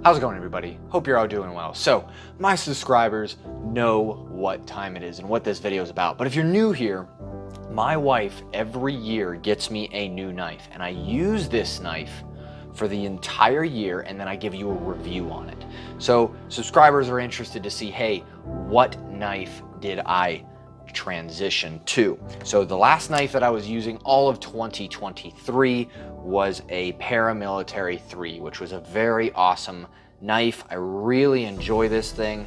How's it going, everybody? Hope you're all doing well. So, my subscribers know what time it is and what this video is about. But if you're new here, my wife every year gets me a new knife, and I use this knife for the entire year, and then I give you a review on it. So, subscribers are interested to see, hey, what knife did I transition to? So the last knife that I was using all of 2023 was a Paramilitary 3, which was a very awesome knife. I really enjoy this thing.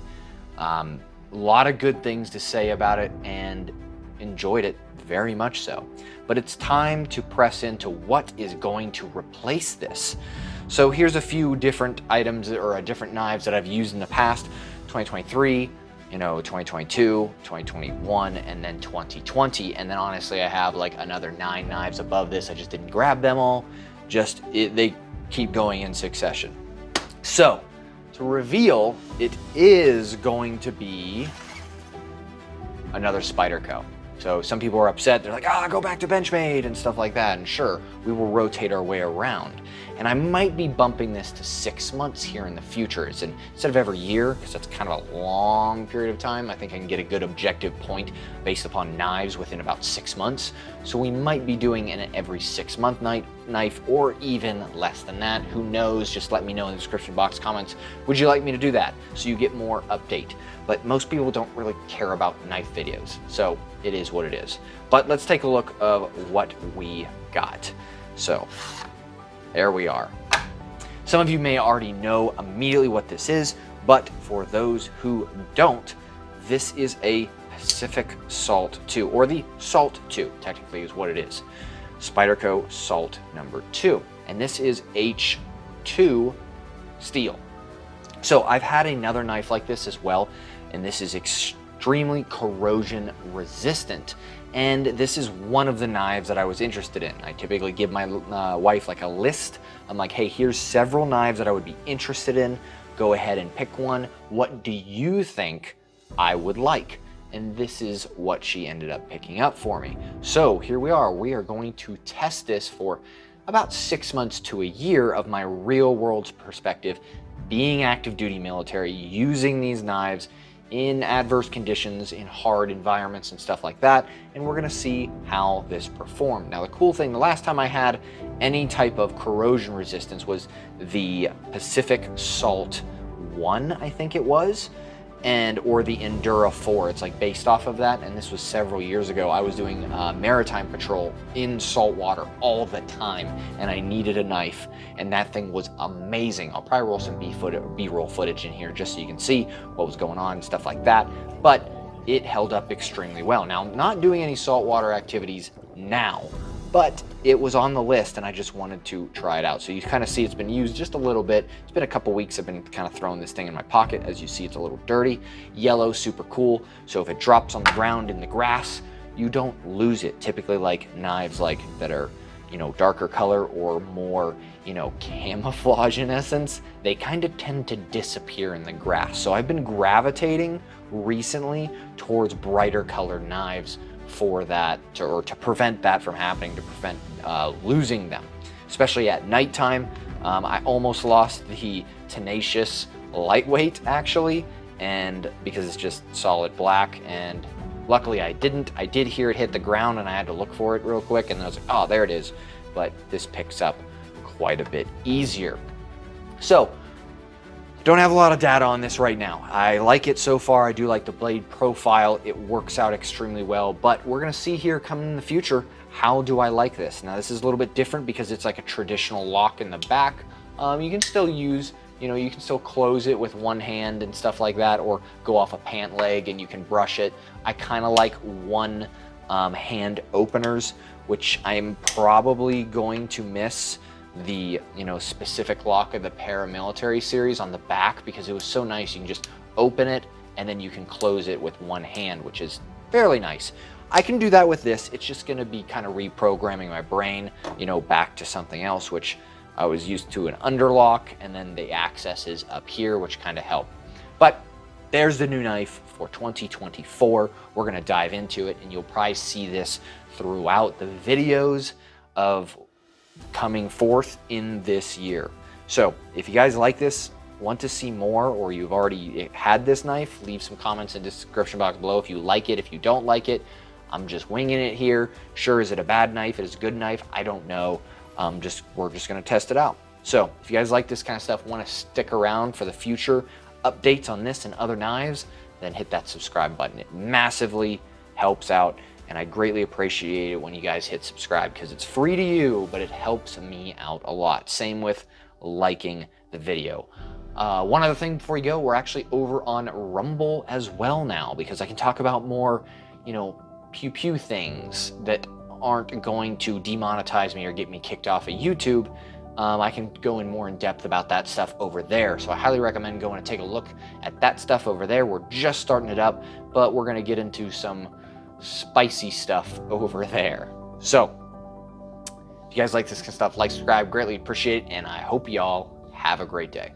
A lot of good things to say about it, and enjoyed it very much so. But it's time to press into what is going to replace this. So here's a few different items or different knives that I've used in the past. 2023, 2022, 2021, and then 2020. And then honestly, I have like another 9 knives above this. I just didn't grab them all. They keep going in succession. So to reveal, it is going to be another Spyderco. So some people are upset. They're like, go back to Benchmade and stuff like that. And sure, we will rotate our way around. And I might be bumping this to 6 months here in the future. Instead of every year, because that's kind of a long period of time. I think I can get a good objective point based upon knives within about 6 months. So we might be doing an every 6 month knife, or even less than that. Who knows? Just let me know in the description box comments. Would you like me to do that? So you get more update. But most people don't really care about knife videos. So it is what it is. But let's take a look of what we got. So there we are. Some of you may already know immediately what this is, but for those who don't, this is a Pacific Salt 2, or the Salt 2, technically is what it is. Spyderco Salt number 2. And this is H2 steel. So I've had another knife like this as well, and this is extremely corrosion resistant. And this is one of the knives that I was interested in. I typically give my wife like a list. I'm like, hey, here's several knives that I would be interested in. Go ahead and pick one. What do you think I would like? And this is what she ended up picking up for me. So here we are. We are going to test this for about 6 months to a year of my real world perspective, being active duty military, using these knives in adverse conditions, in hard environments and stuff like that, and we're gonna see how this performed. Now the cool thing, the last time I had any type of corrosion resistance was the Pacific Salt 1, I think it was, or the Endura 4. It's like based off of that, and this was several years ago. I was doing maritime patrol in salt water all the time, and I needed a knife, and that thing was amazing. I'll probably roll some B-roll footage in here just so you can see what was going on and stuff like that, but it held up extremely well. Now, I'm not doing any saltwater activities now, but it was on the list and I just wanted to try it out. So you kind of see it's been used just a little bit. It's been a couple weeks. I've been kind of throwing this thing in my pocket. As you see, it's a little dirty. Yellow, super cool. So if it drops on the ground in the grass, you don't lose it. Typically like knives like that are, darker color or more, camouflage in essence, they kind of tend to disappear in the grass. So I've been gravitating recently towards brighter colored knives for that, to prevent that from happening, to prevent losing them, especially at nighttime. I almost lost the Tenacious Lightweight actually, and because it's just solid black, and luckily I didn't. I did hear it hit the ground and I had to look for it real quick, and I was like, oh, there it is. But this picks up quite a bit easier. So don't have a lot of data on this right now. I like it so far. I do like the blade profile. It works out extremely well, but we're gonna see here coming in the future, how do I like this? Now this is a little bit different because it's like a traditional lock in the back. You can still use, you can still close it with one hand and stuff like that, or go off a pant leg and you can brush it. I kind of like one hand openers, which I'm probably going to miss the specific lock of the Paramilitary series on the back, because it was so nice. You can just open it and then you can close it with one hand, which is fairly nice. I can do that with this. It's just going to be kind of reprogramming my brain, back to something else, which I was used to an underlock, and then the accesses up here, which kind of help. But there's the new knife for 2024. We're going to dive into it, and you'll probably see this throughout the videos of coming forth in this year. So if you guys like this, want to see more, or you've already had this knife, leave some comments in the description box below if you like it, if you don't like it. I'm just winging it here. Sure, is it a bad knife? Is it a good knife? I don't know. We're just gonna test it out. So if you guys like this kind of stuff, want to stick around for the future updates on this and other knives, then hit that subscribe button. It massively helps out, and I greatly appreciate it when you guys hit subscribe, because it's free to you, but it helps me out a lot. Same with liking the video. One other thing before you go, we're actually over on Rumble as well now, because I can talk about more, you know, pew things that aren't going to demonetize me or get me kicked off of YouTube. I can go in more in depth about that stuff over there. So I highly recommend going and take a look at that stuff over there. We're just starting it up, but we're going to get into some spicy stuff over there. So if you guys like this kind of stuff, like, subscribe, greatly appreciate it, and I hope y'all have a great day.